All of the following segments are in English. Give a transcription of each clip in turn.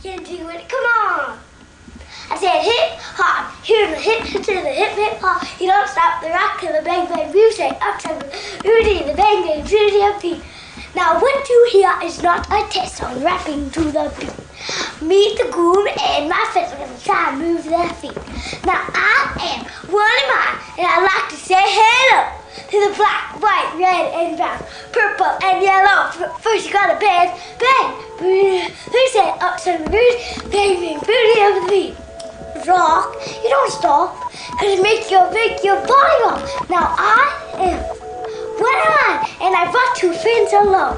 can do it. Come on. I said hip hop, here's the hip to the hip hop. You don't stop the rock to the bang bang music. Up to the Rudy, the bang bang Rudy of beat. Now what you hear is not a test on rapping to the beat. Meet the groom and my friends are gonna try and move their feet. Now I am Willie Mine and I like to say hello to the black, white, red, and brown, purple, and yellow. First you gotta bang, bang, booty. They say up to the booty, bang, bang, booty of the beat. Rock, you don't stop, and make your body rock. Now I am Willie and I brought two friends along.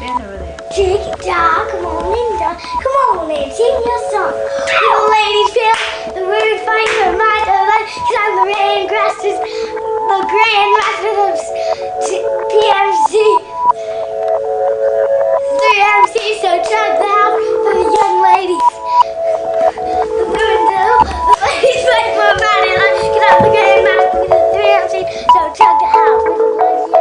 Stand over there. Tick-tock, come on and sing your song. Little ladies feel the word fight for my delight. Cause I'm the grand grasses, the grand master of PMC. 3MC, so chug the house for the young ladies. The ladies fight for my delight. Cause I'm the grand master of 3MC, so chug the house for the ladies.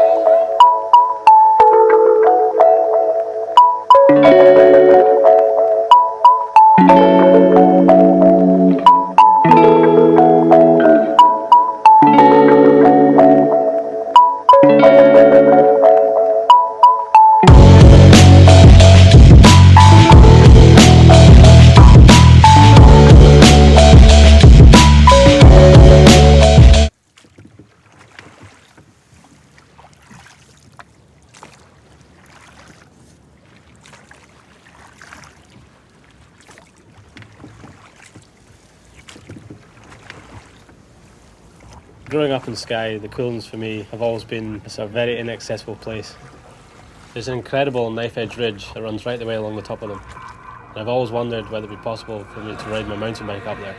Growing up in Skye, the Coolins for me have always been a very inaccessible place. There's an incredible knife-edge ridge that runs right the way along the top of them. And I've always wondered whether it would be possible for me to ride my mountain bike up there.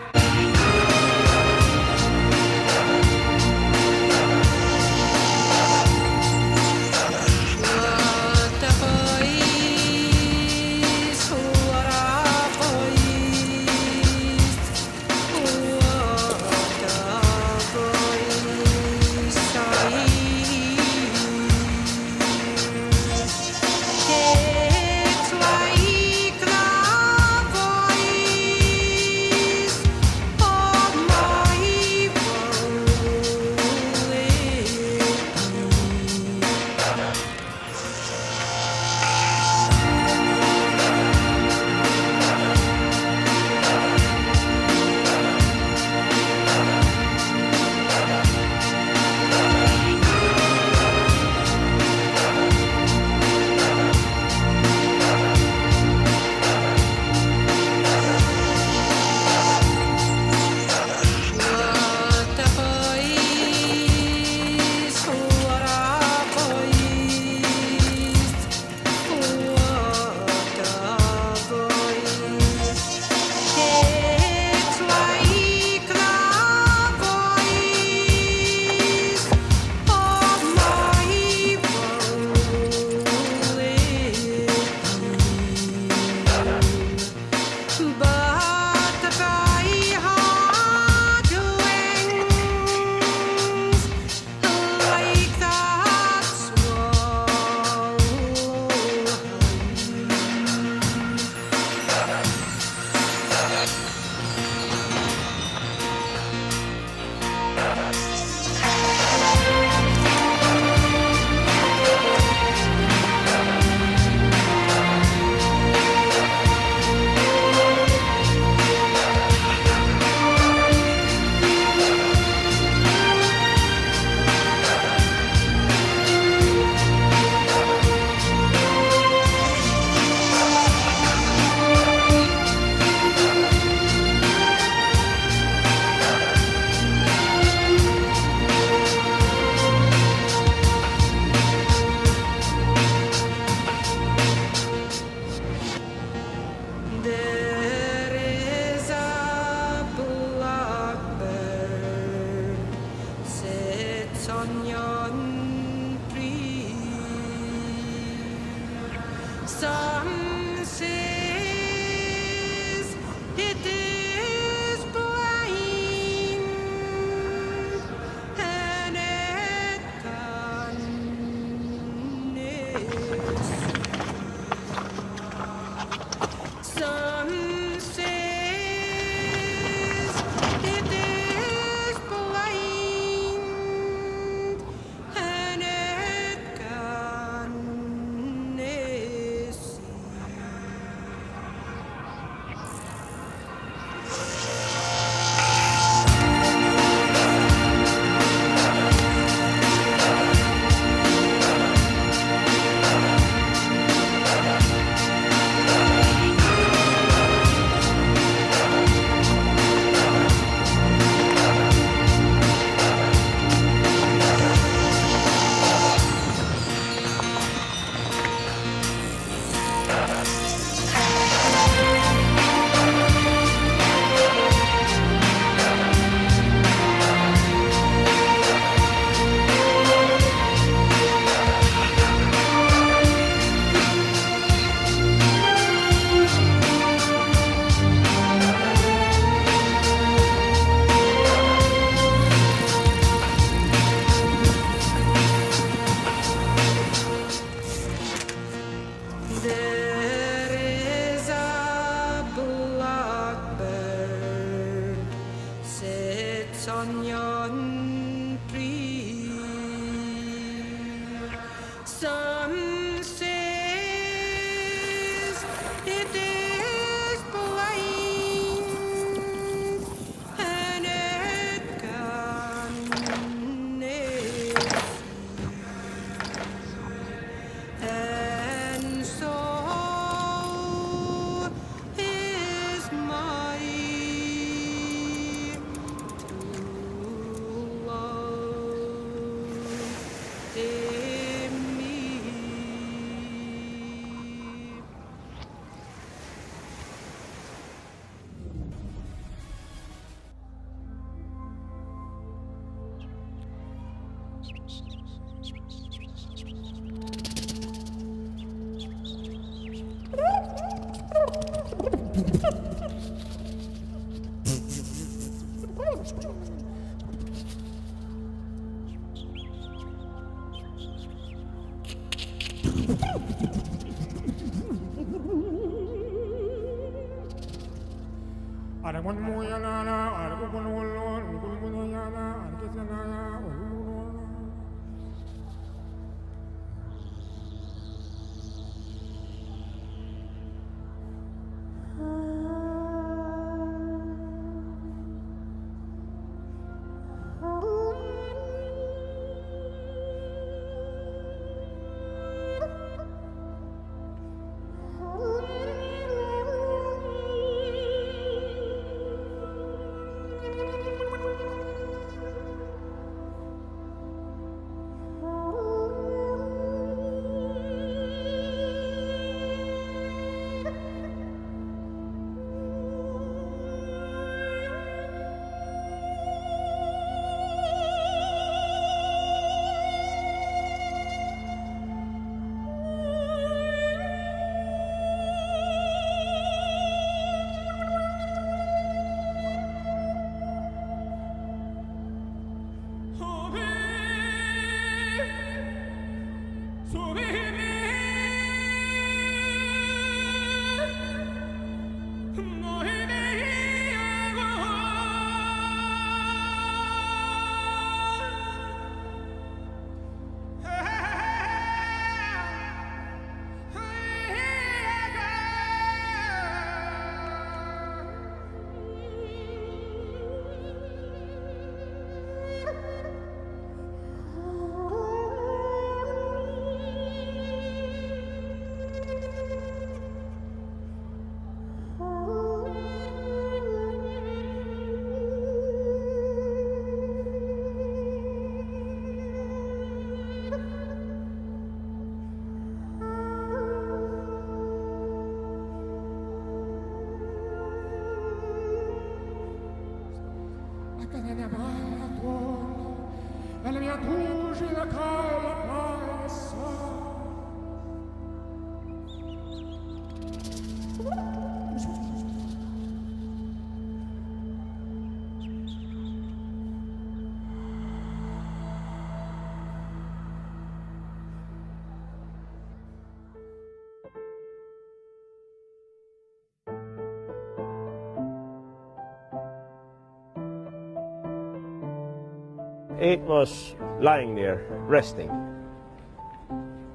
It was lying there, resting.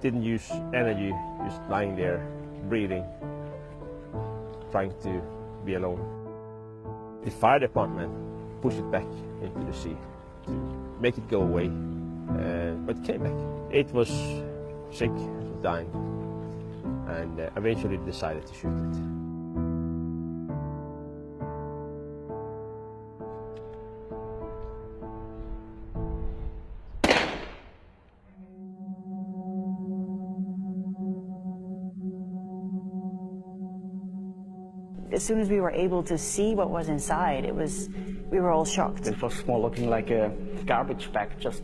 Didn't use energy, just lying there, breathing, trying to be alone. The fire department pushed it back into the sea to make it go away, but it came back. It was sick, it was dying, and eventually decided to shoot it. As soon as we were able to see what was inside, we were all shocked. It was more looking like a garbage bag, just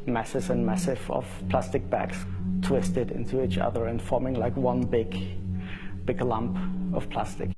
masses and massive of plastic bags twisted into each other and forming like one big lump of plastic.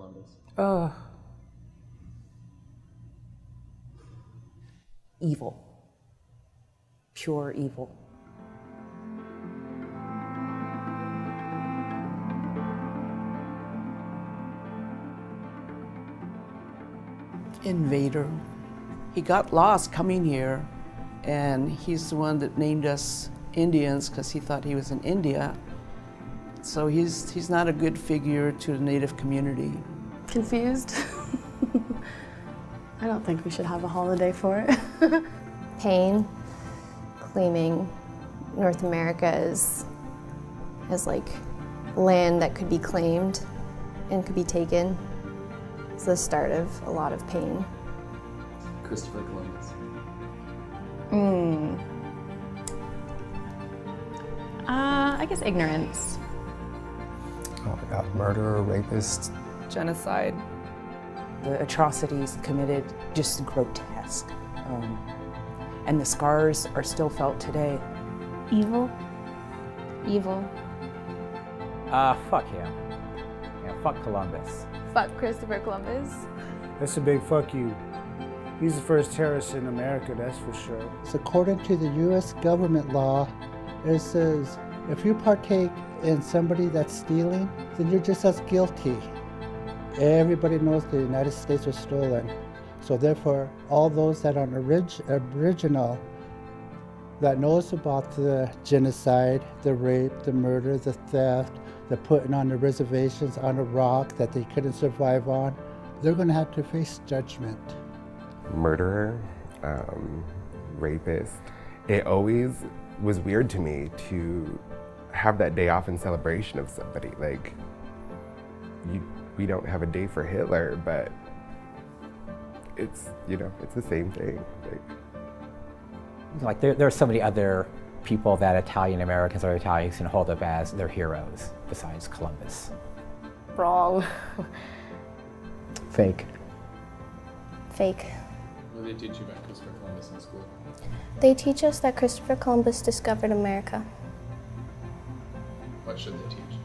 Columbus? Evil. Pure evil. Invader. He got lost coming here, and he's the one that named us Indians because he thought he was in India. So he's not a good figure to the Native community. Confused. I don't think we should have a holiday for it. Pain, claiming North America as like land that could be claimed and could be taken. It's the start of a lot of pain. Christopher Columbus. I guess ignorance. Oh my God, murderer, rapist. Genocide. The atrocities committed, just grotesque. And the scars are still felt today. Evil. Evil. Fuck him. Yeah, fuck Columbus. Fuck Christopher Columbus. That's a big fuck you. He's the first terrorist in America, that's for sure. So according to the U.S. government law, it says if you partake in somebody that's stealing, then you're just as guilty. Everybody knows the United States was stolen. So therefore, all those that are Aboriginal that knows about the genocide, the rape, the murder, the theft, the putting on the reservations on a rock that they couldn't survive on, they're going to have to face judgment. Murderer, rapist. It always was weird to me to have that day off in celebration of somebody. Like, we don't have a day for Hitler, but it's, you know, it's the same thing. Like there are so many other people that Italian Americans or Italians can hold up as their heroes besides Columbus. Wrong. Fake. Fake. What do they teach you about Christopher Columbus in school? They teach us that Christopher Columbus discovered America. What should they teach?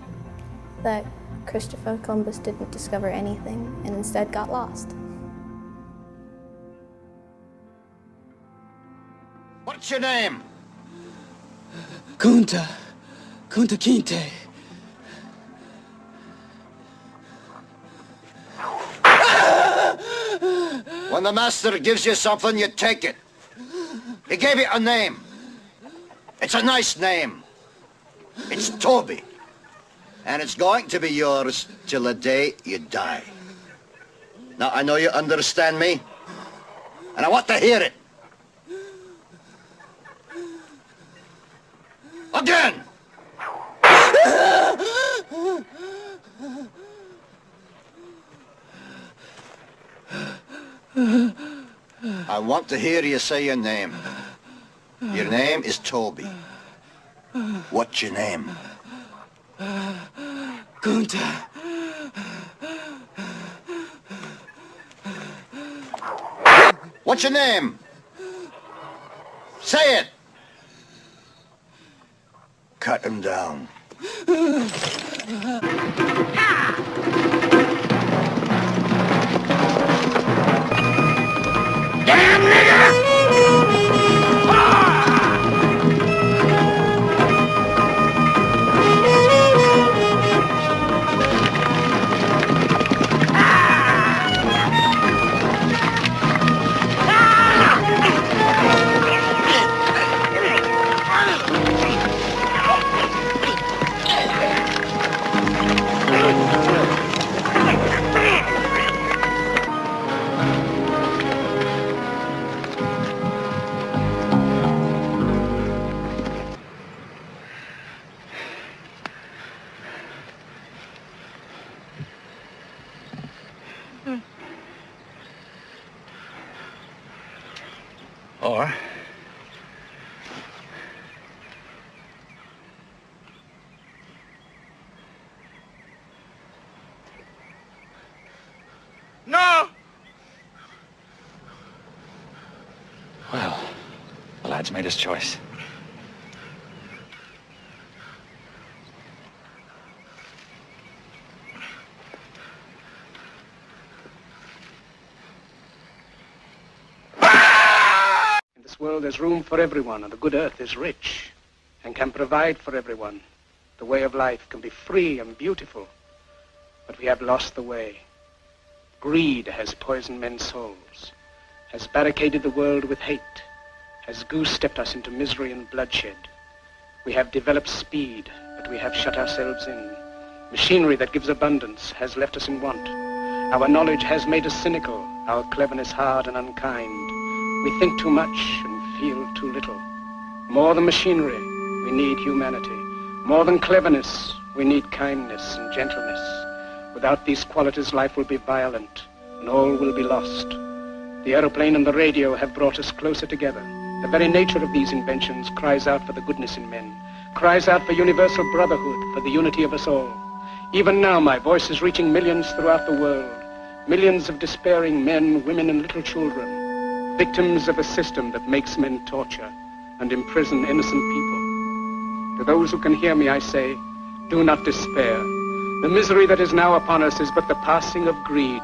That Christopher Columbus didn't discover anything and instead got lost. What's your name? Kunta Kinte. When the master gives you something, you take it. He gave it a name. It's a nice name. It's Toby. And it's going to be yours till the day you die. Now, I know you understand me, and I want to hear it. Again! I want to hear you say your name. Your name is Toby. What's your name? Kunta. What's your name? Say it! Cut him down. Damn nigger! Or no! Well, the lad's made his choice. world there's room for everyone, and the good earth is rich and can provide for everyone. The way of life can be free and beautiful, but we have lost the way. Greed has poisoned men's souls, has barricaded the world with hate, has goose-stepped us into misery and bloodshed. We have developed speed, but we have shut ourselves in. Machinery that gives abundance has left us in want. Our knowledge has made us cynical, our cleverness hard and unkind. We think too much and feel too little. More than machinery, we need humanity. More than cleverness, we need kindness and gentleness. Without these qualities, life will be violent, and all will be lost. The aeroplane and the radio have brought us closer together. The very nature of these inventions cries out for the goodness in men, cries out for universal brotherhood, for the unity of us all. Even now, my voice is reaching millions throughout the world, millions of despairing men, women, and little children, victims of a system that makes men torture and imprison innocent people. To those who can hear me, I say, do not despair. The misery that is now upon us is but the passing of greed,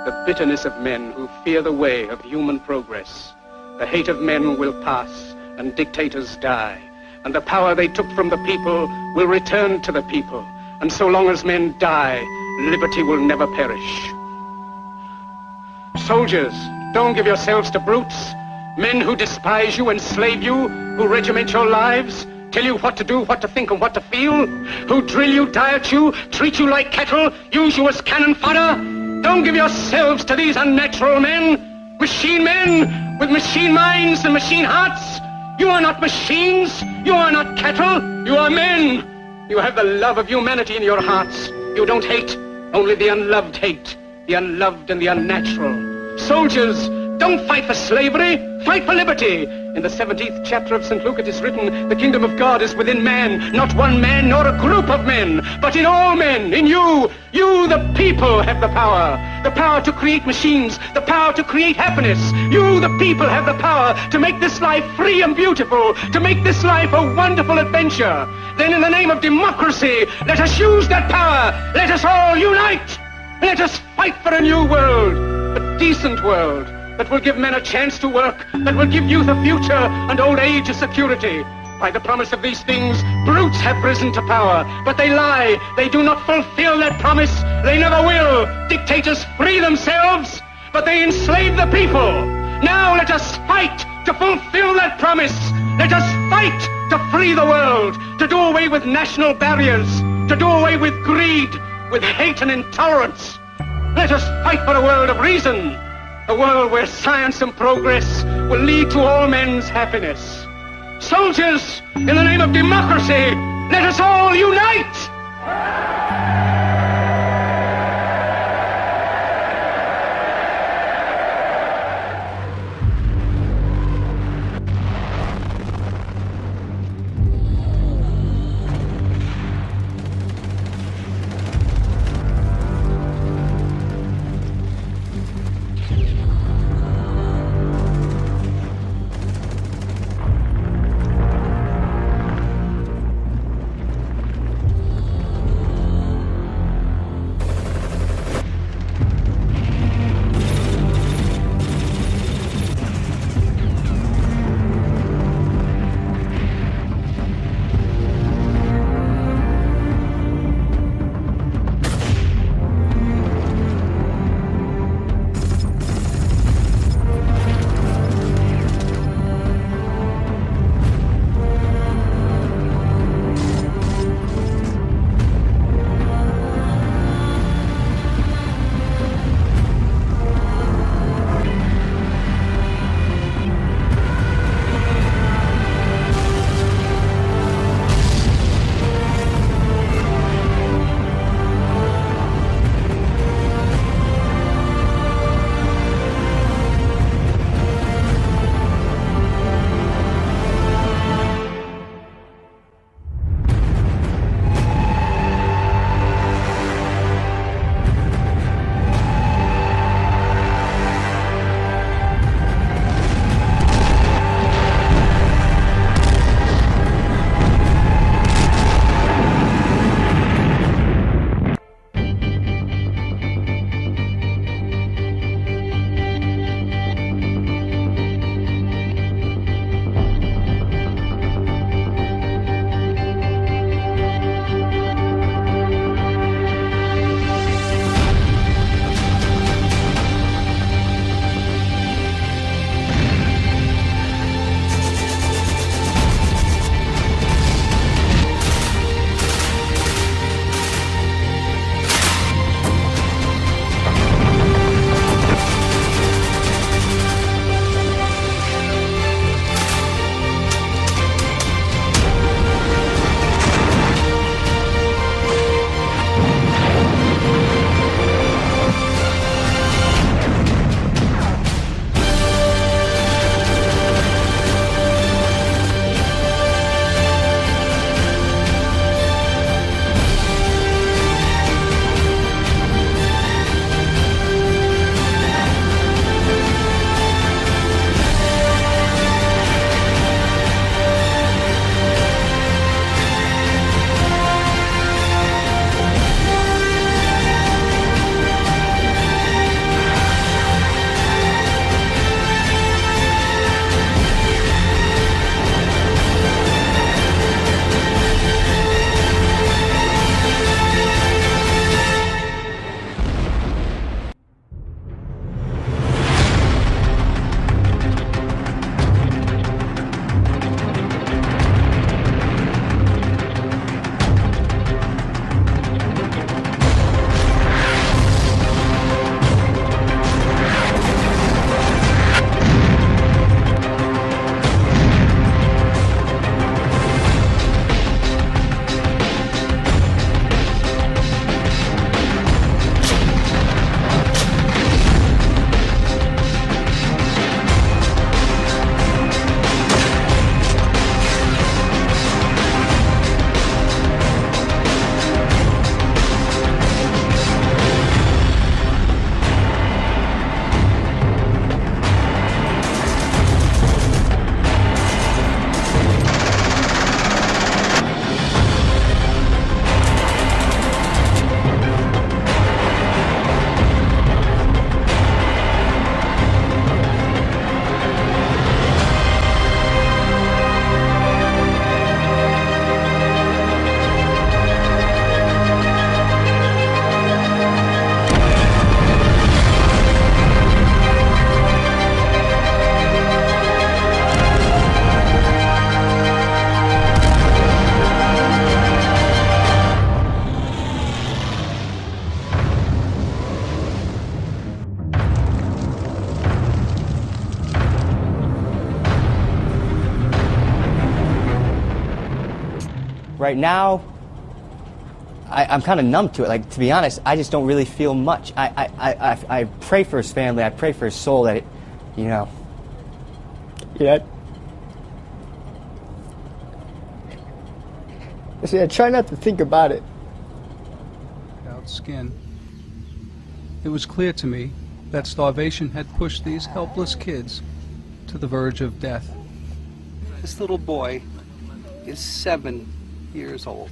the bitterness of men who fear the way of human progress. The hate of men will pass, and dictators die, and the power they took from the people will return to the people. And so long as men die, liberty will never perish. Soldiers, don't give yourselves to brutes, men who despise you, enslave you, who regiment your lives, tell you what to do, what to think, and what to feel, who drill you, diet you, treat you like cattle, use you as cannon fodder. Don't give yourselves to these unnatural men, machine men with machine minds and machine hearts. You are not machines, you are not cattle, you are men. You have the love of humanity in your hearts. You don't hate, only the unloved hate, the unloved and the unnatural. Soldiers, don't fight for slavery, fight for liberty. In the 17th chapter of St. Luke it is written, the kingdom of God is within man, not one man nor a group of men, but in all men, in you. You, the people, have the power to create machines, the power to create happiness. You, the people, have the power to make this life free and beautiful, to make this life a wonderful adventure. Then in the name of democracy, let us use that power. Let us all unite. Let us fight for a new world, a decent world, that will give men a chance to work, that will give youth a future and old age a security. By the promise of these things, brutes have risen to power, but they lie. They do not fulfill that promise. They never will. Dictators free themselves, but they enslave the people. Now let us fight to fulfill that promise. Let us fight to free the world, to do away with national barriers, to do away with greed, with hate and intolerance. Let us fight for a world of reason, a world where science and progress will lead to all men's happiness. Soldiers, in the name of democracy, let us all unite! Right now, I'm kind of numb to it. Like, to be honest, I just don't really feel much. I pray for his family. I pray for his soul that it, you know. Yeah. See, I try not to think about it. Without skin, it was clear to me that starvation had pushed these helpless kids to the verge of death. This little boy is 7 years old.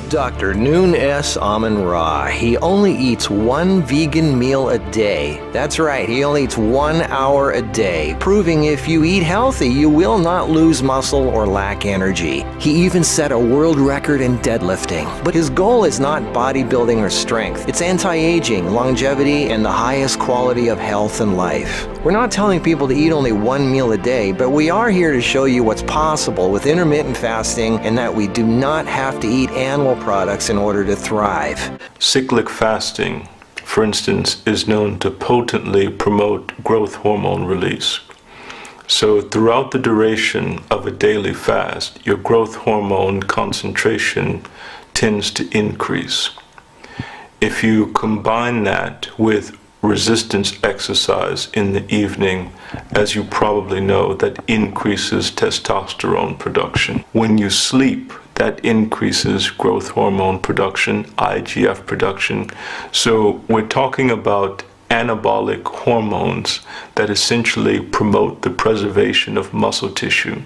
Dr. Noon S. Amun-Ra. He only eats one vegan meal a day. That's right, he only eats 1 hour a day, proving if you eat healthy, you will not lose muscle or lack energy. He even set a world record in deadlifting. But his goal is not bodybuilding or strength. It's anti-aging, longevity, and the highest quality of health and life. We're not telling people to eat only one meal a day, but we are here to show you what's possible with intermittent fasting and that we do not have to eat animal products in order to thrive. Cyclic fasting, for instance, is known to potently promote growth hormone release. So throughout the duration of a daily fast, your growth hormone concentration tends to increase. If you combine that with resistance exercise in the evening, as you probably know, that increases testosterone production. When you sleep, that increases growth hormone production, IGF production. So we're talking about anabolic hormones that essentially promote the preservation of muscle tissue.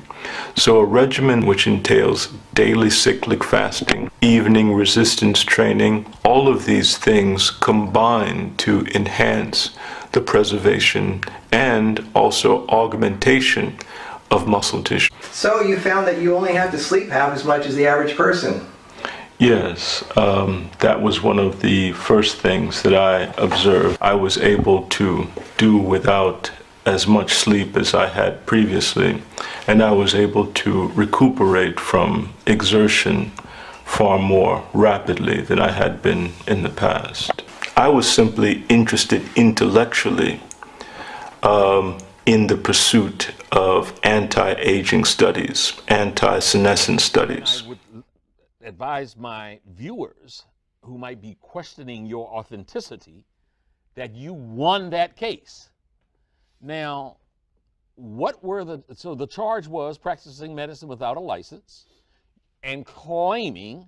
So a regimen which entails daily cyclic fasting, evening resistance training, all of these things combine to enhance the preservation and also augmentation of muscle tissue. So you found that you only have to sleep half as much as the average person? Yes, that was one of the first things that I observed. I was able to do without as much sleep as I had previously, and I was able to recuperate from exertion far more rapidly than I had been in the past. I was simply interested intellectually in the pursuit of anti-aging studies, anti-senescence studies. Advise my viewers who might be questioning your authenticity that you won that case. Now, so the charge was practicing medicine without a license and claiming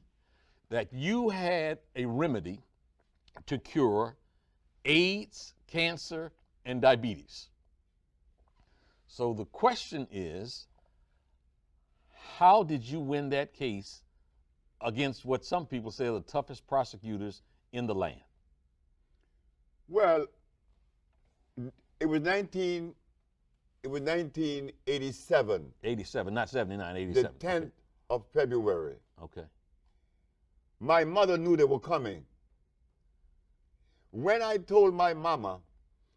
that you had a remedy to cure AIDS, cancer, and diabetes. So the question is, how did you win that case against what some people say are the toughest prosecutors in the land? Well, it was 1987. 87, not 79, 87. The 10th of February. Okay. My mother knew they were coming. When I told my mama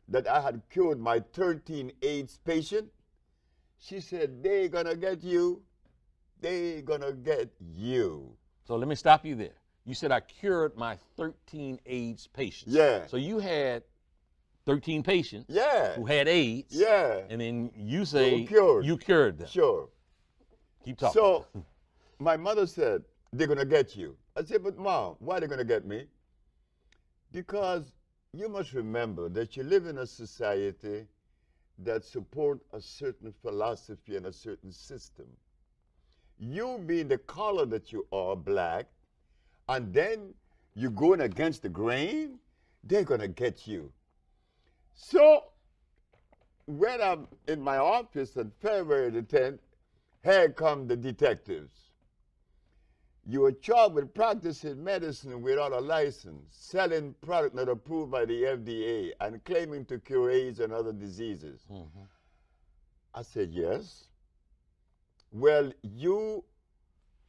that I had cured my 13 AIDS patient, she said, "They're gonna get you. They're gonna get you." So let me stop you there. You said I cured my 13 AIDS patients. Yeah. So you had 13 patients yeah. who had AIDS. Yeah. And then you say you cured them. Sure. Keep talking. So my mother said, "They're going to get you." I said, "But Mom, why are they going to get me?" Because you must remember that you live in a society that supports a certain philosophy and a certain system. You being the color that you are, black, and then you're going against the grain, they're going to get you. So when I'm in my office on February the 10th, here come the detectives. You are charged with practicing medicine without a license, selling product not approved by the FDA, and claiming to cure AIDS and other diseases. I said, yes. well, you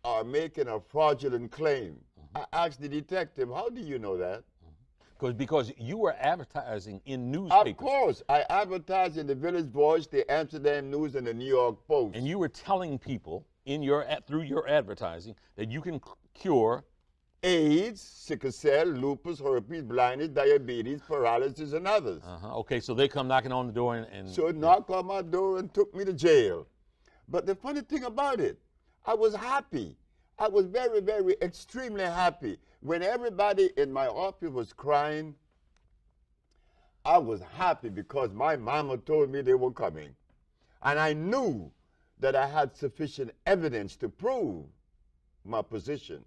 are making a fraudulent claim. I asked the detective, how do you know that? Because you were advertising in newspapers. Of course. I advertised in the Village Voice, the Amsterdam News, and the New York Post. And you were telling people through your advertising that you can cure AIDS, sickle cell, lupus, herpes, blindness, diabetes, paralysis, and others. Okay, so they come knocking on the door and So it knocked on my door and took me to jail. But the funny thing about it, I was happy. I was very, very, extremely happy. When everybody in my office was crying, I was happy because my mama told me they were coming. And I knew that I had sufficient evidence to prove my position.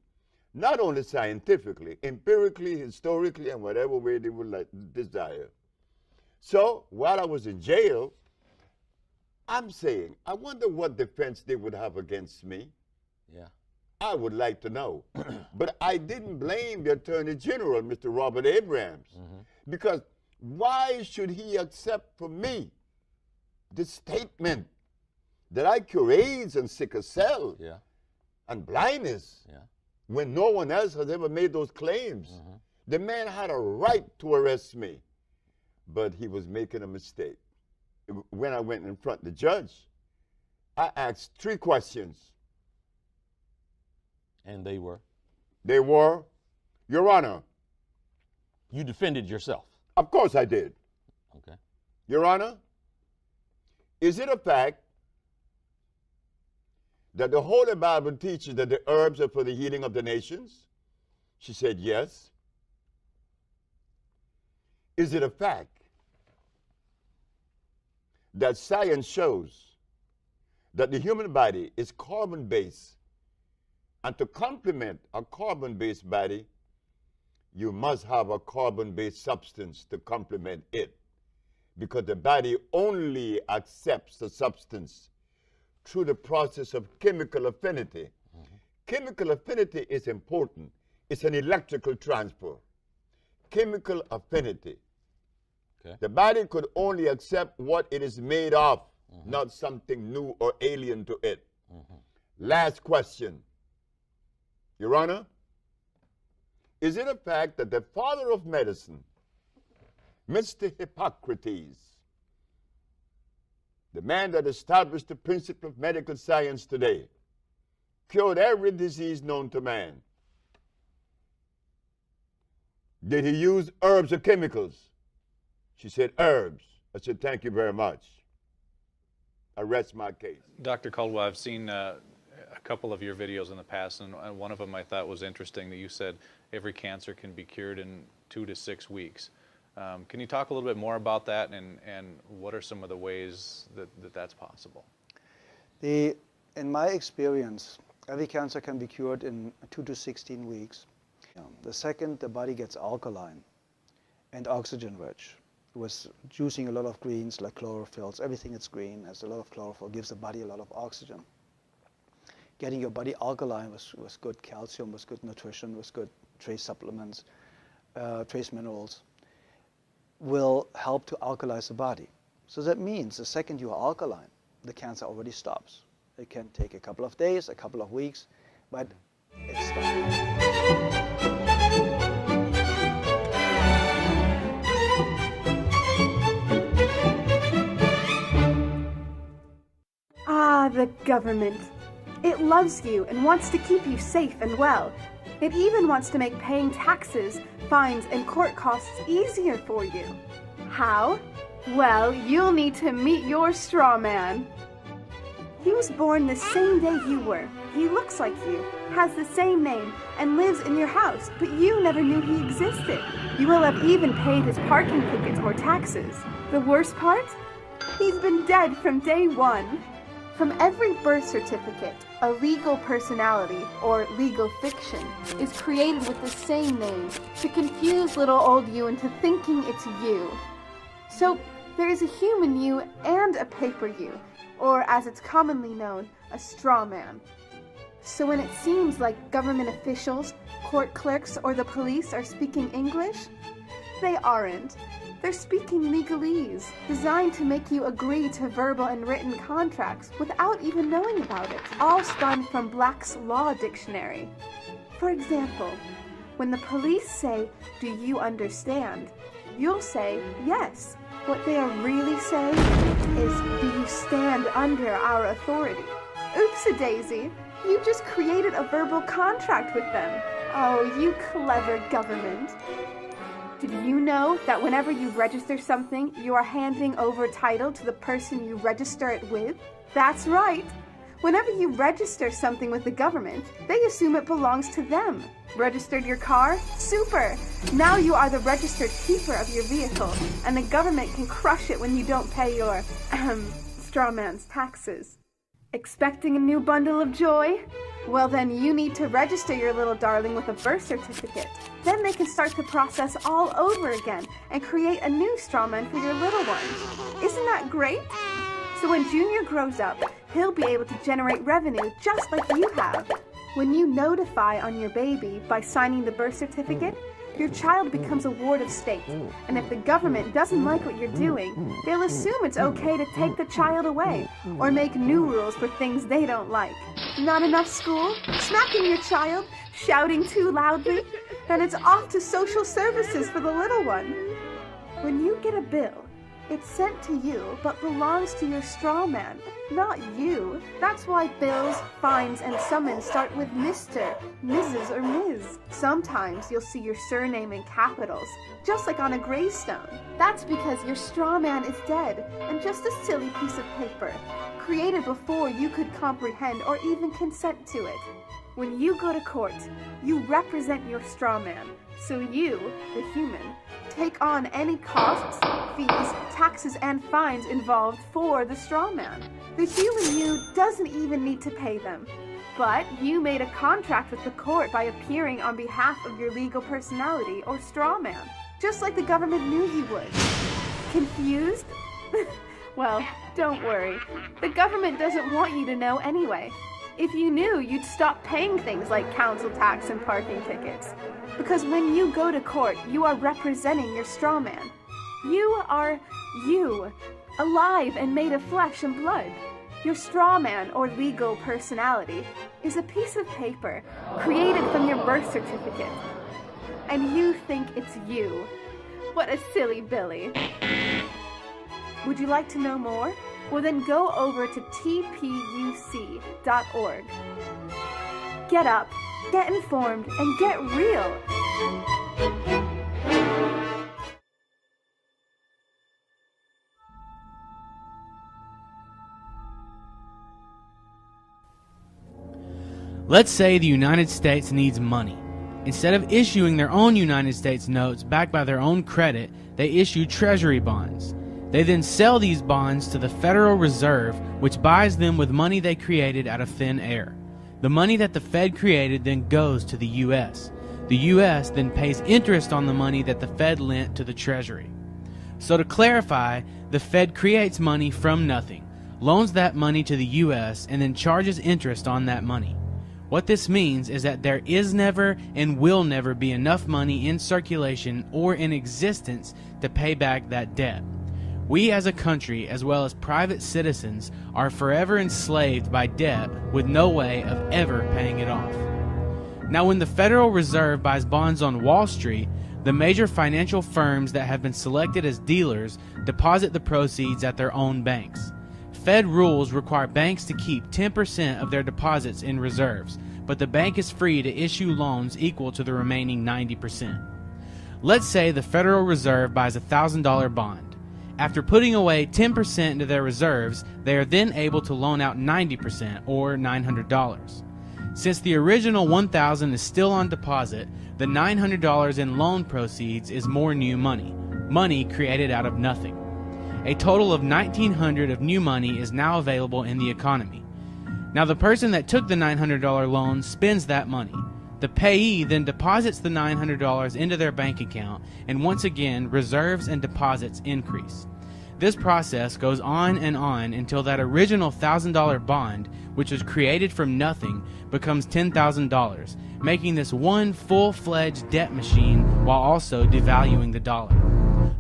Not only scientifically, empirically, historically, and whatever way they would desire. So while I was in jail, I'm saying, I wonder what defense they would have against me. Yeah. I would like to know. But I didn't blame the Attorney General, Mr. Robert Abrams, because why should he accept from me the statement that I cure AIDS and sickle cell and blindness when no one else has ever made those claims? The man had a right to arrest me, but he was making a mistake. When I went in front of the judge, I asked 3 questions. And they were? They were, Your Honor. You defended yourself? Of course I did. Okay. Your Honor, is it a fact that the Holy Bible teaches that the herbs are for the healing of the nations? She said, yes. Is it a fact that science shows that the human body is carbon-based, and to complement a carbon-based body, you must have a carbon-based substance to complement it, because the body only accepts the substance through the process of chemical affinity. Chemical affinity is important. It's an electrical transfer. Chemical affinity. Okay. The body could only accept what it is made of, not something new or alien to it. Last question. Your Honor, is it a fact that the father of medicine, Mr. Hippocrates, the man that established the principle of medical science today, cured every disease known to man? Did he use herbs or chemicals? She said, herbs. I said, thank you very much. I rest my case. Dr. Caldwell, I've seen a couple of your videos in the past, and one of them I thought was interesting, that you said every cancer can be cured in 2 to 6 weeks. Can you talk a little bit more about that, and what are some of the ways that that's possible? In my experience, every cancer can be cured in 2 to 16 weeks. The second the body gets alkaline and oxygen rich, with juicing a lot of greens like chlorophylls, everything that's green has a lot of chlorophyll, gives the body a lot of oxygen. Getting your body alkaline with good calcium, with good nutrition, with good trace supplements, trace minerals, will help to alkalize the body. So that means the second you are alkaline, the cancer already stops. It can take a couple of days, a couple of weeks, but it stops. Ah, the government. It loves you and wants to keep you safe and well. It even wants to make paying taxes, fines, and court costs easier for you. How? Well, you'll need to meet your straw man. He was born the same day you were. He looks like you, has the same name, and lives in your house, but you never knew he existed. You will have even paid his parking tickets or taxes. The worst part? He's been dead from day one. From every birth certificate, a legal personality, or legal fiction, is created with the same name to confuse little old you into thinking it's you. So there is a human you and a paper you, or as it's commonly known, a straw man. So when it seems like government officials, court clerks, or the police are speaking English, they aren't. They're speaking legalese, designed to make you agree to verbal and written contracts without even knowing about it, all spun from Black's Law Dictionary. For example, when the police say, "Do you understand?" you'll say, "Yes." What they are really saying is, "Do you stand under our authority?" Oopsie-daisy, you just created a verbal contract with them. Oh, you clever government. Did you know that whenever you register something, you are handing over title to the person you register it with? That's right. Whenever you register something with the government, they assume it belongs to them. Registered your car? Super! Now you are the registered keeper of your vehicle, and the government can crush it when you don't pay your, straw man's taxes. Expecting a new bundle of joy? Well, then you need to register your little darling with a birth certificate. Then they can start the process all over again and create a new straw man for your little one. Isn't that great? So when Junior grows up, he'll be able to generate revenue just like you have. When you notify on your baby by signing the birth certificate, your child becomes a ward of state. And if the government doesn't like what you're doing, they'll assume it's okay to take the child away or make new rules for things they don't like. Not enough school? Smacking your child? Shouting too loudly? And it's off to social services for the little one. When you get a bill, it's sent to you but belongs to your straw man, not you. That's why bills, fines, and summons start with Mr., Mrs., or Ms. Sometimes you'll see your surname in capitals, just like on a gravestone. That's because your straw man is dead and just a silly piece of paper, created before you could comprehend or even consent to it. When you go to court, you represent your straw man, so you, the human, take on any costs, fees, taxes, and fines involved for the straw man. The human you doesn't even need to pay them. But you made a contract with the court by appearing on behalf of your legal personality or straw man, just like the government knew you would. Confused? Well, don't worry. The government doesn't want you to know anyway. If you knew, you'd stop paying things like council tax and parking tickets. Because when you go to court, you are representing your straw man. You are you, alive and made of flesh and blood. Your straw man, or legal personality, is a piece of paper created from your birth certificate. And you think it's you. What a silly Billy. Would you like to know more? Well, then go over to tpuc.org. Get up, get informed, and get real. Let's say the United States needs money. Instead of issuing their own United States notes backed by their own credit, they issue treasury bonds. They then sell these bonds to the Federal Reserve, which buys them with money they created out of thin air. The money that the Fed created then goes to the U.S. The U.S. then pays interest on the money that the Fed lent to the Treasury. So to clarify, the Fed creates money from nothing, loans that money to the U.S., and then charges interest on that money. What this means is that there is never and will never be enough money in circulation or in existence to pay back that debt. We as a country, as well as private citizens, are forever enslaved by debt with no way of ever paying it off. Now, when the Federal Reserve buys bonds on Wall Street, the major financial firms that have been selected as dealers deposit the proceeds at their own banks. Fed rules require banks to keep 10% of their deposits in reserves, but the bank is free to issue loans equal to the remaining 90%. Let's say the Federal Reserve buys a $1,000 bond. After putting away 10% into their reserves, they are then able to loan out 90%, or $900. Since the original $1,000 is still on deposit, the $900 in loan proceeds is more new money, money created out of nothing. A total of $1,900 of new money is now available in the economy. Now the person that took the $900 loan spends that money. The payee then deposits the $900 into their bank account, and once again, reserves and deposits increase. This process goes on until that original $1,000 bond, which was created from nothing, becomes $10,000, making this one full-fledged debt machine while also devaluing the dollar.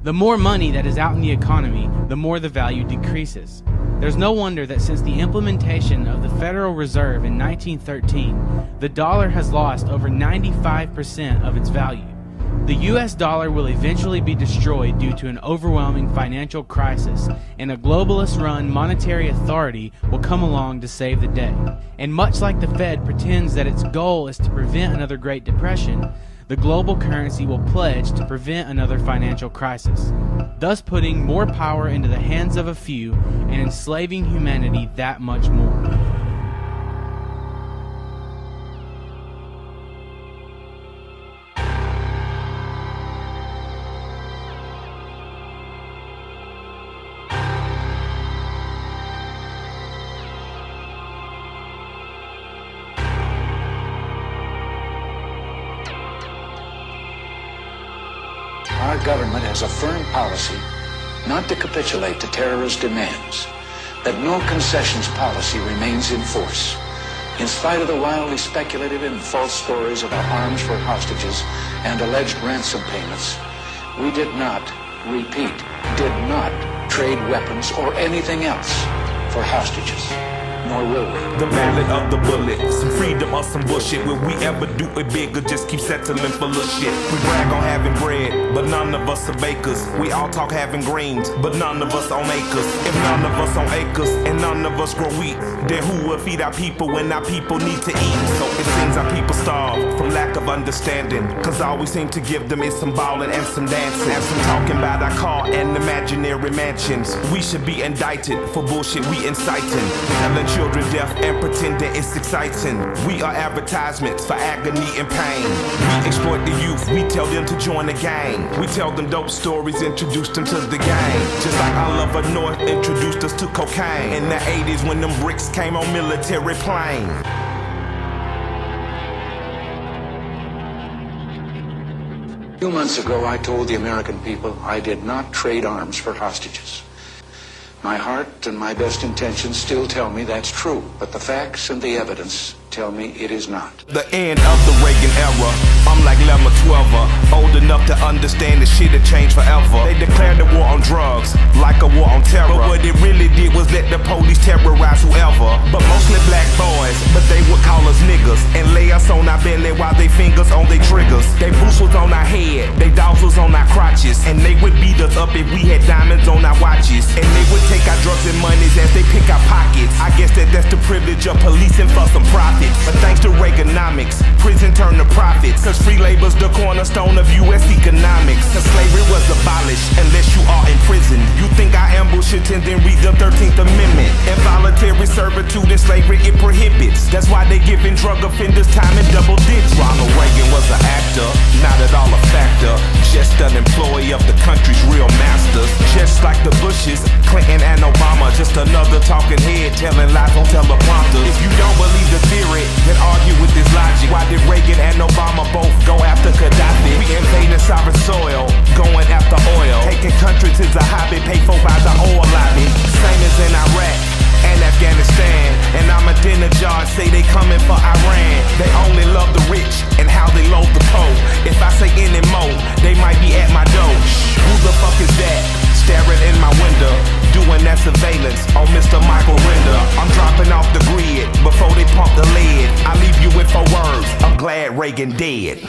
The more money that is out in the economy, the more the value decreases. There's no wonder that since the implementation of the Federal Reserve in 1913, the dollar has lost over 95% of its value. The US dollar will eventually be destroyed due to an overwhelming financial crisis, and a globalist-run monetary authority will come along to save the day. And much like the Fed pretends that its goal is to prevent another Great Depression, the global currency will pledge to prevent another financial crisis, thus putting more power into the hands of a few and enslaving humanity that much more. Our government has a firm policy not to capitulate to terrorist demands, that no concessions policy remains in force. In spite of the wildly speculative and false stories about arms for hostages and alleged ransom payments, we did not, repeat, did not trade weapons or anything else for hostages. Nor will we. The ballad of the bullet, some freedom or some bullshit. Will we ever do it big or just keep settling for little shit? We brag on having bread, but none of us are bakers. We all talk having greens, but none of us own acres. If none of us own acres and none of us grow wheat, then who will feed our people when our people need to eat? So it seems our people starve from lack of understanding, cause all we seem to give them is some ballin' and some dancing and some talking about our car and imaginary mansions. We should be indicted for bullshit we inciting, telling children deaf and pretending it's exciting. We are advertisements for agony and pain. We exploit the youth, we tell them to join the gang. We tell them dope stories, introduce them to the game. Just like our lover North introduced us to cocaine in the 80s when them bricks came on military plane. A few months ago, I told the American people I did not trade arms for hostages. My heart and my best intentions still tell me that's true, but the facts and the evidence tell me it is not. The end of the Reagan era, I'm like Lemma 12er, old enough to understand the shit had changed forever. They declared the war on drugs, like a war on terror, but what it really did was let the police terrorize whoever. But mostly black boys, but they would call us niggas, and lay us on our belly while they fingers on their triggers. They boots was on our head, they dogs was on our crotches, and they would beat us up if we had diamonds on our watches. And they would take our drugs and monies as they pick our pockets. I guess that's the privilege of policing for some profit. But thanks to Reaganomics, prison turned to profits, cause free labor's the cornerstone of US economics. Cause slavery was abolished unless you are in prison. You think I ambush it and then read the 13th Amendment. Involuntary servitude and slavery it prohibits. That's why they giving drug offenders time in double digits. Ronald Reagan was an actor, not at all a factor, just an employee of the country's real masters. Just like the Bushes, Clinton and Obama, just another talking head telling lies on teleprompters. If you don't believe the theory, then argue with this logic. Why did Reagan and Obama both go after Gaddafi? We invading sovereign soil, going after oil. Taking countries is a hobby paid for by the oil lobby. Same as in Iraq and Afghanistan. And Ahmadinejad say they coming for Iran. They only love the rich and how they load the poor. If I say any more, they might be at my door. Who the fuck is that? Staring in my window, doing that surveillance on Mr. Michael Render. I'm dropping off the grid before they pump the lead. I leave you with 4 words, I'm glad Reagan dead.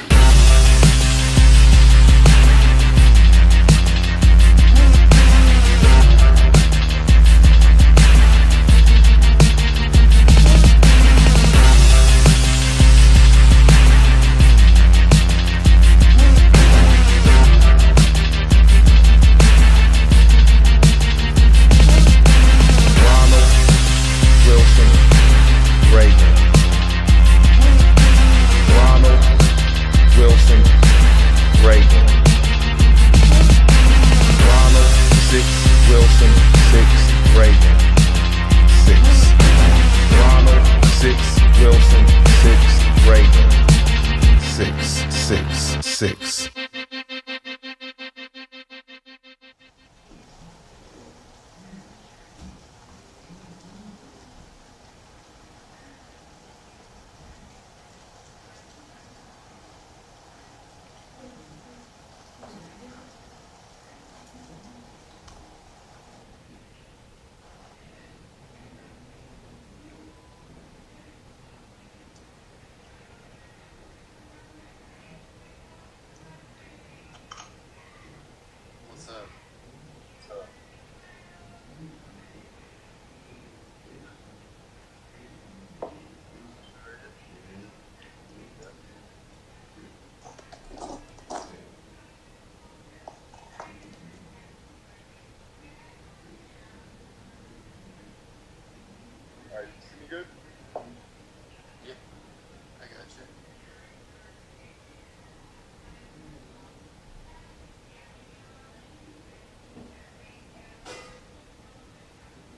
Ronald Wilson Alright, you see me good? Yeah, I got you.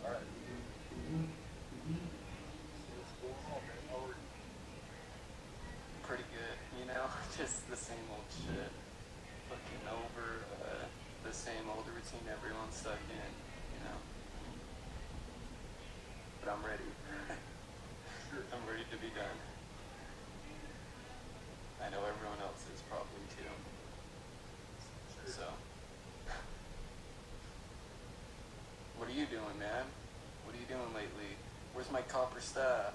Alright. What's going on, man? How are you? Pretty good, you know, just the same old shit. Looking over the same old routine everyone's stuck in, you know. But I'm ready. I'm ready to be done. I know everyone else is probably too. So, what are you doing, man? What are you doing lately? Where's my copper staff?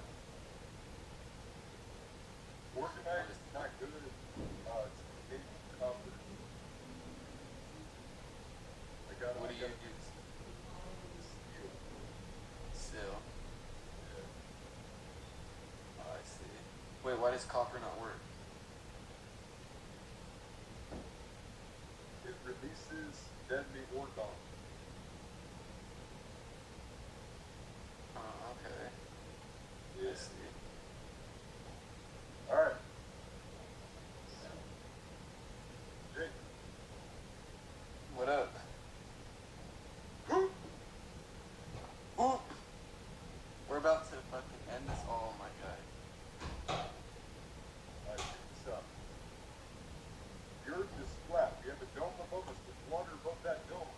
Organized is not good. It's maybe copper. What do you do? Still. Oh, I see. Wait, why does copper not work? It releases deadly orgone. Oh, okay. Yeah. I see. Alright. Jake. What up? We're about to fucking end this. Oh my god. Alright, check this out. The Earth is flat. We have a dome above us with water above that dome.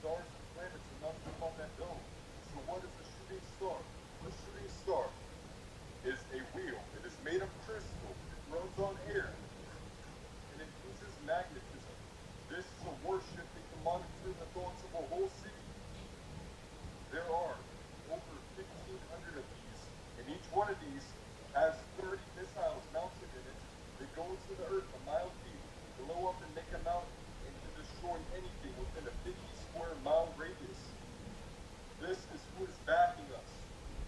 Stars and planets are mounted upon that dome. So what is a shooting star? A shooting star is a wheel. It is made of crystal. It runs on air. And it uses magnetism. This is a warship that can monitor the thoughts of a whole city. There are over 1,500 of these, and each one of these has 30 missiles mounted in it that go into the earth a mile deep, blow up and make a mountain, and can destroy anything within a 50 square mile radius. This is who is backing us.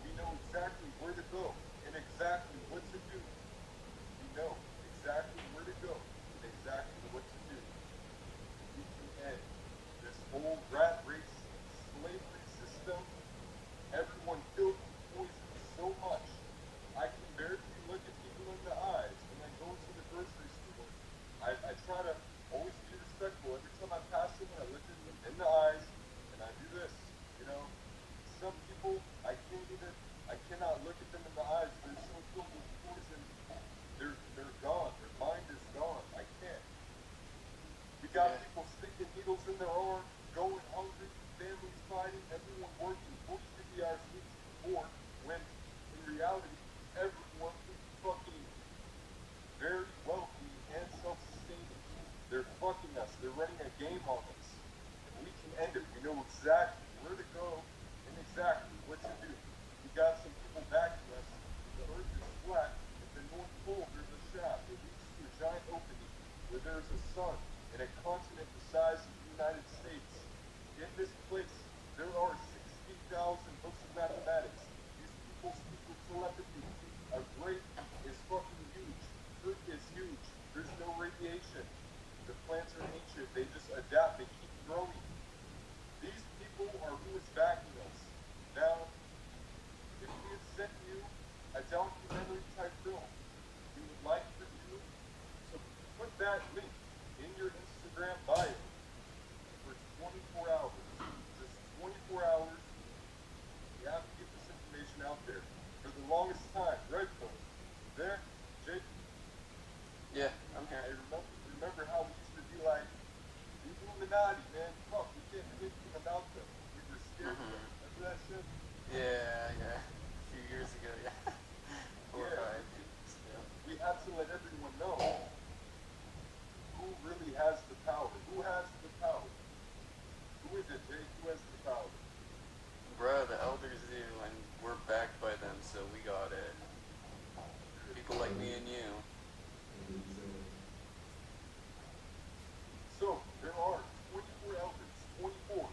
We know exactly where to go and exactly what to do. We know exactly where to go and exactly what to do. We can end this whole rat race, slavery system. Everyone filled with poison so much. I can barely look at people in the eyes when I go to the grocery store. I try to always be respectful. Every time I pass them, I look at them in the eyes and I do this. You know, some people I cannot look at them in the eyes. They're so filled with poison. They're gone. Their mind is gone. I can't. We got people sticking needles in their arm, going hungry, families fighting, everyone working 40, 50 hours a week before, when in reality, everyone is fucking very wealthy and self-sustaining. They're fucking us. They're running a game on us. And we can end it. We know exactly where to go and exactly what to do. We got some people backing us. The earth is flat. At the North Pole, there's a shaft that leads to a giant opening where there's a sun and a continent the size of the United States. In this place, there are 60,000 books of mathematics. These people speak with telepathy. A grape is fucking huge. Fruit is huge. There's no radiation. The plants are ancient. They just adapt. They keep growing. These people are who is backing us. Now, if we had sent you a documentary type film, we would like for you to put that link in your Instagram bio for 24 hours. Just 24 hours. We have to get this information out there. For the longest time, Redphone, there, Jake. Yeah, I'm here. I remember how we used to be like, the Illuminati, man. Fuck, we can't do anything about them. We were scared of them. Remember that shit? Yeah. A few years ago, yeah. 4 or 5. We have to let everyone know who really has the power. Who has the power? Who is it, Jake? Who has the power? Bruh, the elders do, and we're backed by them, so we got it. People like me and you. So, there are 24 elders. 24.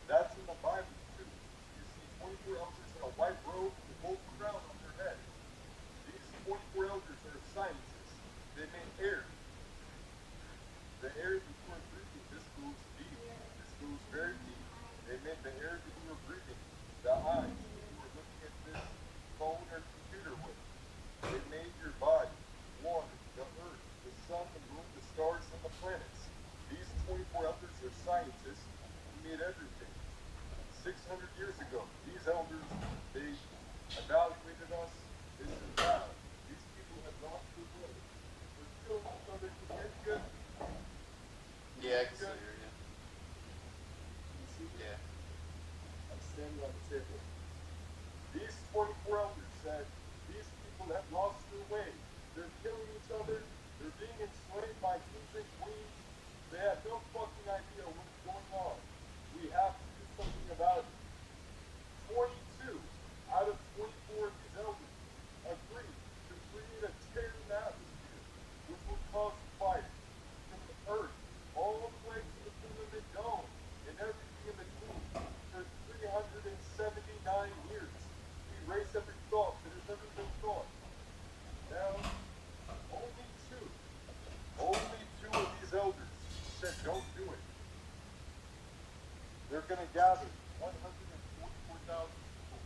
That's in the Bible, too. You see 24 elders in a white robe with a gold crown on their head. These 24 elders are scientists. They made air. The air They're scientists who made everything. 600 years ago, these elders, they evaluated us. This is now. These people have lost their way. We're still each other. Can you good? Yeah, I can still hear you. You see? Yeah. I'm standing on the table. These 24 elders said these people have lost their way. They're killing each other. They're being enslaved by kings and queens. They have no fucking idea what's going on. We have to do something about it. 22 out of 24 of these elders agreed to create a tearing atmosphere which would cause fire from the earth all the way to the pyramid dome and everything in between for 379 years. We erase every thought that has ever been thought. Now, only two of these elders said don't do it. They're going to gather 144,000 people.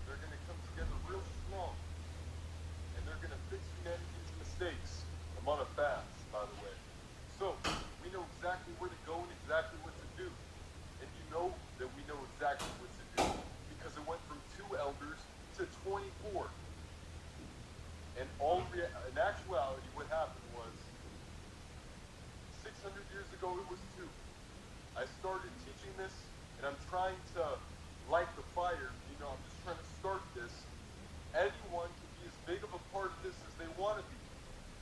They're going to come together real strong, and they're going to fix humanity's mistakes. I'm on a fast, by the way. So, we know exactly where to go and exactly what to do. And you know that we know exactly what to do, because it went from 2 elders to 24. And in actuality, what happened was, 600 years ago, it was 2. I started teaching this, and I'm trying to light the fire. You know, I'm just trying to start this. Anyone can be as big of a part of this as they want to be.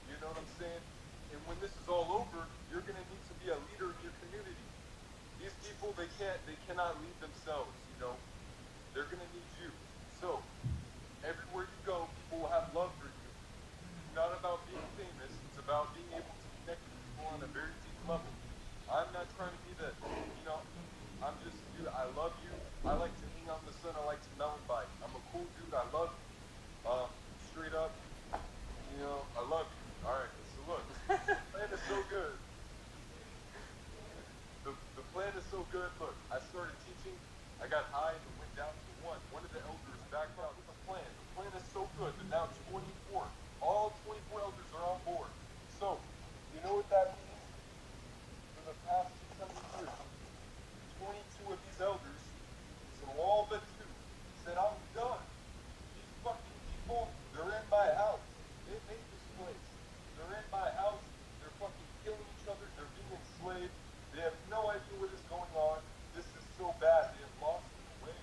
You know what I'm saying? And when this is all over, you're going to need to be a leader in your community. These people, they cannot lead themselves, you know? They're going to need you. So, everywhere you go, people will have love for you. It's not about being famous, it's about being able to connect with people on a very deep level. I'm not trying to be that, you know, I'm just, dude, I love you. I like to hang out in the sun, I like to mountain bike. I'm a cool dude, I love you. Straight up, you know, I love you. Alright, so look, the plan is so good. The plan is so good. Look, I started teaching, I got high and went down to 1. One of the elders backed out with a plan. The plan is so good that now 24, all 24 elders are on board. So, you know what that means? For the past 600 years, 22 of these elders, so all but 2, said, I'm done. These fucking people, they're in my house. They made this place. They're in my house. They're fucking killing each other. They're being enslaved. They have no idea what is going on. This is so bad. They have lost their way.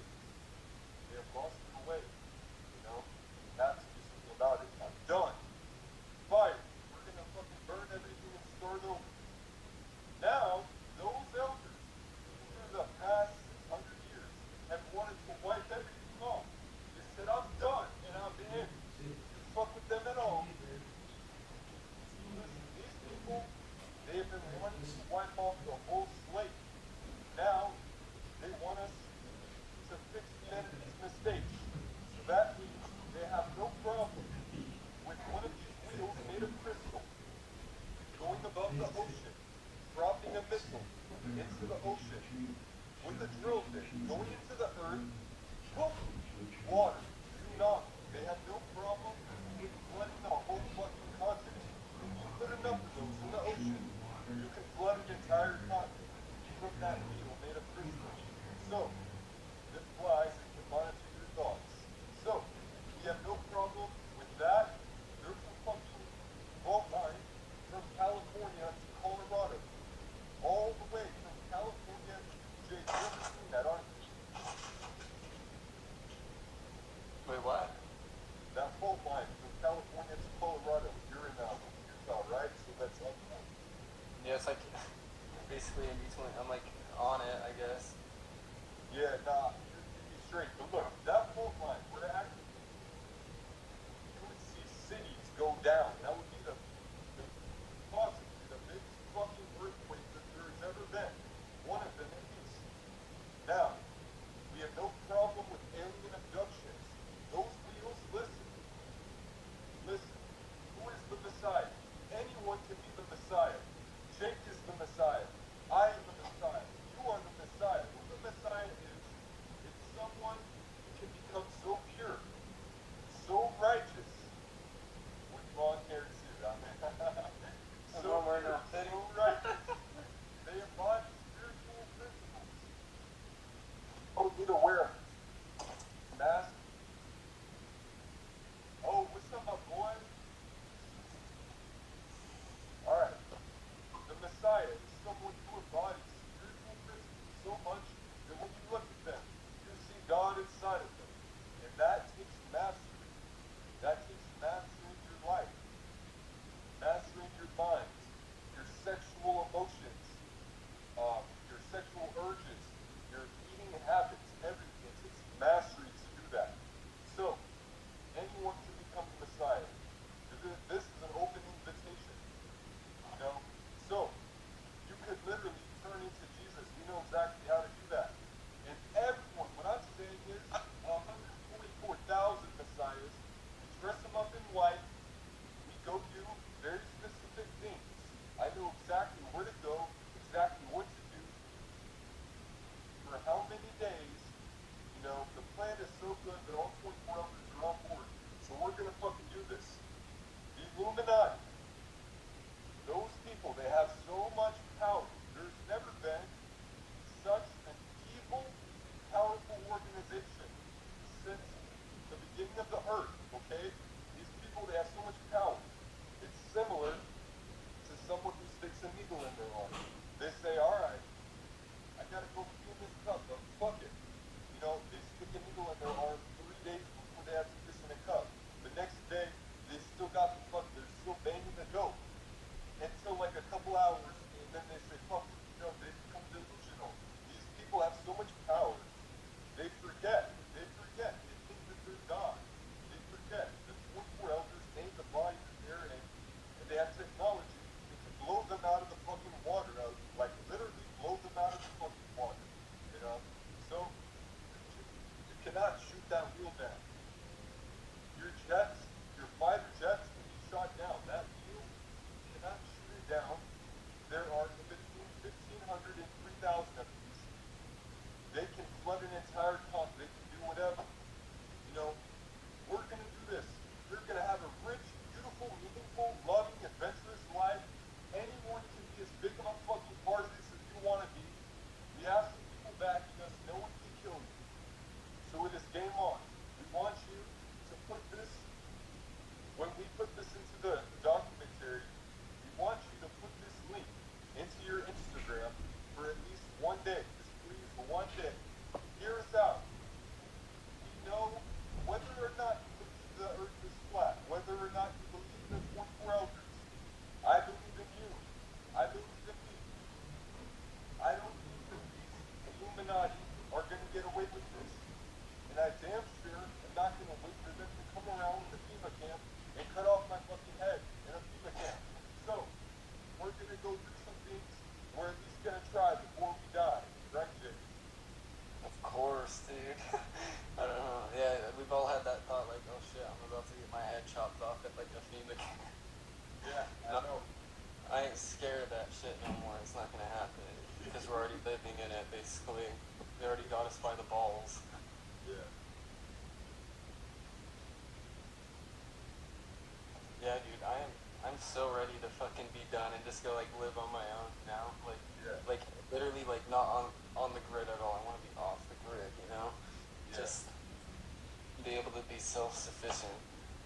They have lost their way. You know? That's just something about it. I'm done. Fire. We're gonna fucking burn everything and start over. Now, those elders, for the past 600 years, have wanted to wipe everything off. They said, I'm done, and I'm in. Fuck with them at all. Listen, these people, they have been wanting to wipe off the whole slate. Now, they want us to fix humanity's mistakes. So that means they have no problem with one of these wheels made of crystal going above the ocean, dropping a missile into the ocean with a drill bit going into the earth, boom, water, tsunami. They have no problem with flooding the whole fucking continent. If you put enough of those in the ocean, you can flood an entire continent from that wheel made of crystal. So, this flies and can monitor your thoughts. So, we have no problem with that. There's a fucking fault line from California to Colorado. All the way from California to Jay. You've ever seen that, aren't you? Wait, what? That fault line from California to Colorado. You're in Utah, right? So that's up. Yeah, it's like basically in between. I'm like on it, I guess. Yeah, nah, you'd be straight. But look, that fault line would actually, you would see cities go down. That would be possibly the biggest fucking earthquake that there has ever been. One of them at least. Now, we have no problem with alien abductions. Those wheels, listen. Listen. Who is the Messiah? Anyone can be the Messiah. Jake is the Messiah. I am the Messiah. You are the Messiah. Who the Messiah is? It's someone who can become so pure, so righteous, with long hair someone who embodies spiritual principles so much that when you look at them, you see God inside of them. And that takes mastery. That takes mastering your life, mastering your mind, your sexual emotions, your sexual urges, your eating habits, everything. It takes mastery to do that. So, anyone can become the Messiah. This is an open invitation. You know? So, you could literally turn into Jesus. We know exactly how to do that. And everyone, what I'm saying is 144,000 Messiahs, we dress them up in white, we go do very specific things. I know exactly where to go, exactly what to do, for how many days. You know, the plan is so good that all 24 elders are on board. So we're going to fucking do this. The Illuminati, those people, they have so much power. There's never been such an evil, powerful organization since the beginning of the earth, okay? These people, they have so much power. It's similar to someone who sticks a needle in their arm. They say, all right, I gotta go pee in this cup, but fuck it. You know, they stick a needle in their arm 3 days before they have to piss in a cup. The next day, they still got the fuck, they're still banging the dope. Until like a couple hours, and then they say, fuck it, you know, they become delusional. These people have so much power, they forget. They think that they're God. They forget. The 24 elders named the bodies there, and they have technology that can blow them out of the fucking water, like literally blow them out of the fucking water, you know? So, you cannot shoot that wheel down. Your jets, your fighter jets can be shot down. That wheel, you cannot shoot it down. There are between 1,500 and 3,000 of these. They can flood an entire continent. They can do whatever. You know, we're going to do this. You're going to have a rich, beautiful, meaningful, loving, adventurous life. Anyone can be as big of a fucking Tarzan as you want to be. We have some people backing us. No one can kill you. So it is game on. We want you to put this, when we put this into the documentary, we want you to put this link into your Instagram for at least one day. Just please, for one day. Hear us out. We know whether or not you believe the earth is flat, whether or not you believe in the 24 elders. I believe in you. I believe in me. I don't think that these Illuminati are going to get away with this. And I damn sure am not going to wait for them to come around with a FEMA camp and cut off my fucking head in a FEMA camp. So, we're going to go through some things we're at least going to try before we die. Right, Jake? Of course, dude. I don't know. Yeah, we've all had that thought, like, oh shit, I'm about to get my head chopped off at like a FEMA camp. Yeah, I know. I ain't scared of that shit no more. It's not gonna happen because we're already living in it. Basically, they already got us by the balls. Yeah. Yeah, dude. I'm so ready to fucking be done and just go like live on my own now. Like, like literally like not on the grid at all. I want to be off the grid. You know, just be able to be self-sufficient.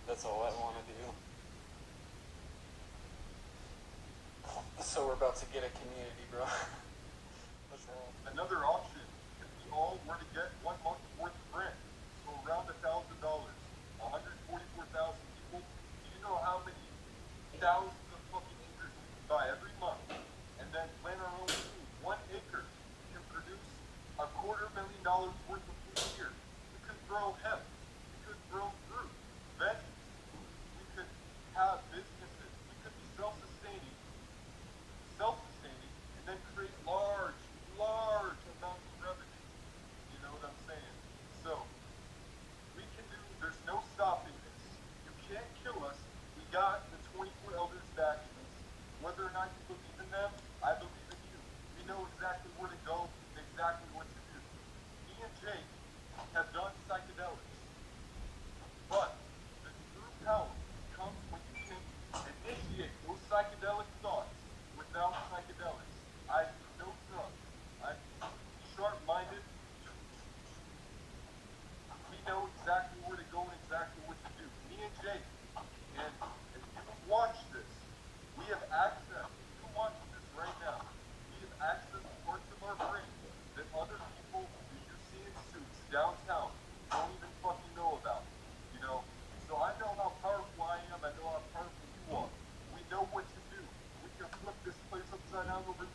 That's all I want to do. So we're about to get a community, bro. Another option, if we all were to get 1 month's worth of rent, so around $1,000, 144,000 people, do you know how many thousands of fucking acres we can buy every month, and then plant our own food? 1 acre can produce $250,000 worth of food a year. We could grow hemp, we could grow fruit, veggies, we could have businesses, we could be self-sustaining, and then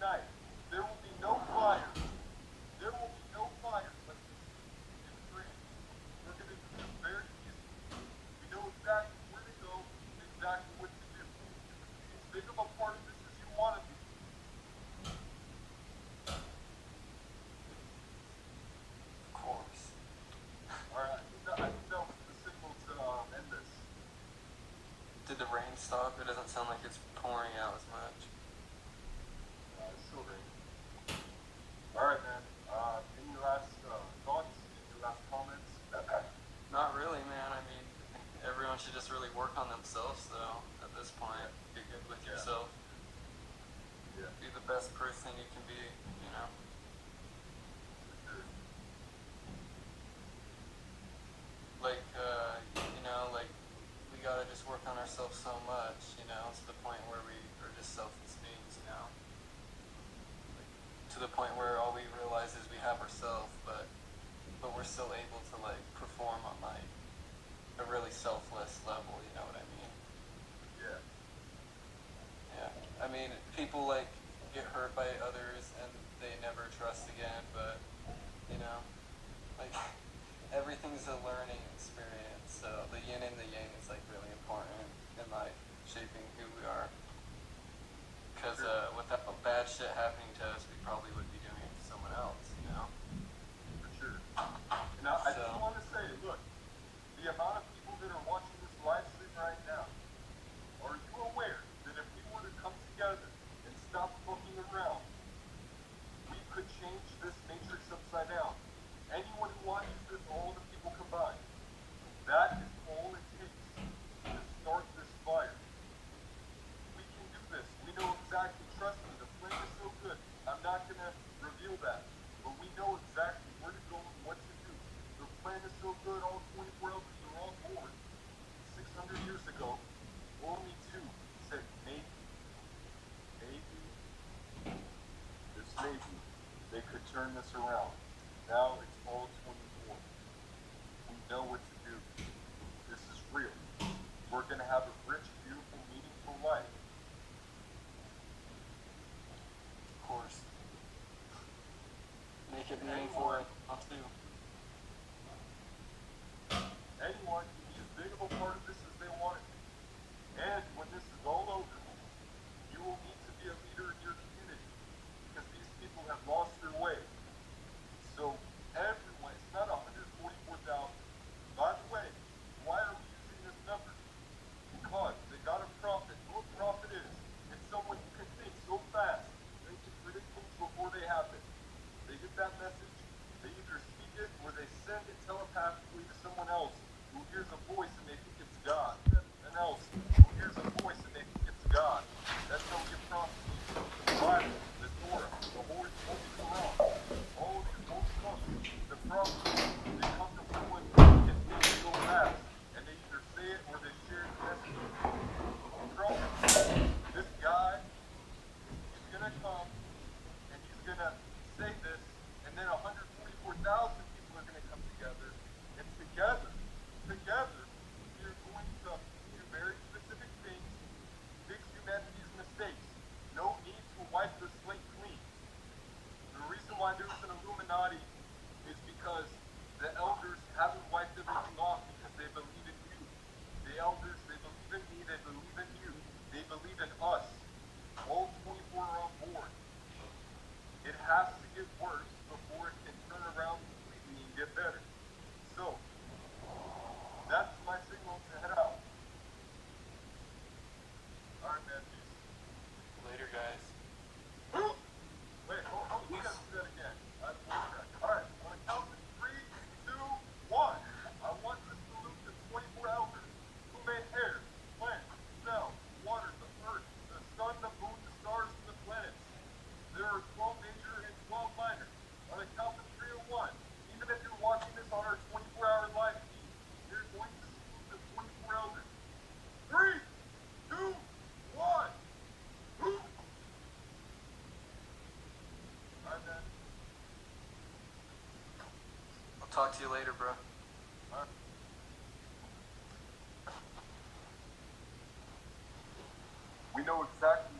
tonight. There will be no fires. There will be no fires. But in France, we're going to do this very easy. We know exactly where to go, exactly what to do. As big of a part of this as you want to be. Of course. Alright, I think that was the signal to end this. Did the rain stop? It doesn't sound like it's pouring out as much. It's still raining. Alright, man. Any last thoughts? Any last comments? Not really, man. I mean, everyone should just really work on themselves, though, at this point. Be good with yourself. Yeah. Be the best person you can be, you know? Like, you know, like, we gotta just work on ourselves so much, you know, to the point where we are just selfless beings, you know? Like, to the point where all we realize is we have ourselves, but we're still able to, like, perform on, like, a really selfless level, you know what I mean? Yeah. Yeah. I mean, people, like, get hurt by others and they never trust again, but, you know, like, everything's a learning experience, so the yin and the yang is, like, really important in, like, shaping who we are. Because without bad shit happening to us, we probably would be doing it to someone else, you know? For sure. And I just want to say, look, the amount of people that are watching this live stream right now, are you aware that if we were to come together and stop fucking around, we could change this matrix upside down? Anyone who watches this, all the people combined, that is all it takes to start this fire. We can do this. We know exactly. Trust me, the plan is so good. I'm not going to reveal that. But we know exactly where to go and what to do. The plan is so good, all 24 elders are on board. 600 years ago, only 2 said maybe, this maybe, they could turn this around. Now it's all 24. We know what to do. This is real. We're going to have a rich, beautiful, meaningful life. Of course. Make it meaningful and not too. Anyone can be as big of a part of this as they want to be. And when this is all over, you will need to be a leader in your community because these people have lost their way. So everyone, it's not 144,000. By the way, why are we using this number? Because they got a prophet. Who a prophet is? It's someone who can think so fast. They can predict things before they happen. They get that message, they either speak it or they send it telepathically to someone else who hears a voice and they think it's God. And else who hears a voice and they think it's God. That's how we get prophecy. The Bible, the Torah, the Holy Quran, all these old books, the prophecies, they come from someone who can think so fast. And they either say it or they share the message. This guy, he's gonna come and he's gonna say this, and then 144,000 people are gonna come together, and together, we are going to do very specific things, fix humanity's mistakes. No need to wipe the slate clean. The reason why there's an Illuminati is because the elders haven't wiped everything off because they believe in you. The elders, they believe in me, they believe in you. They believe in us. All 24 are on board. It has to get worse before it can turn around completely and get better. So, that's my signal to head out. Alright, man, peace. Later, guys. Wait, hold, we gotta do that again. Alright, on a count of 3, 2, 1. I want to salute the 24 elders who made air, plants, cells, water, the earth, the sun, the moon, the stars, and the planets. There are 12 major and 12 minor. On a count of 3 or 1. Even if you're watching this on our 24-hour live feed, you're going to salute the 24 elders. 3, 2, 1. Alright, man. I'll talk to you later, bro. We know exactly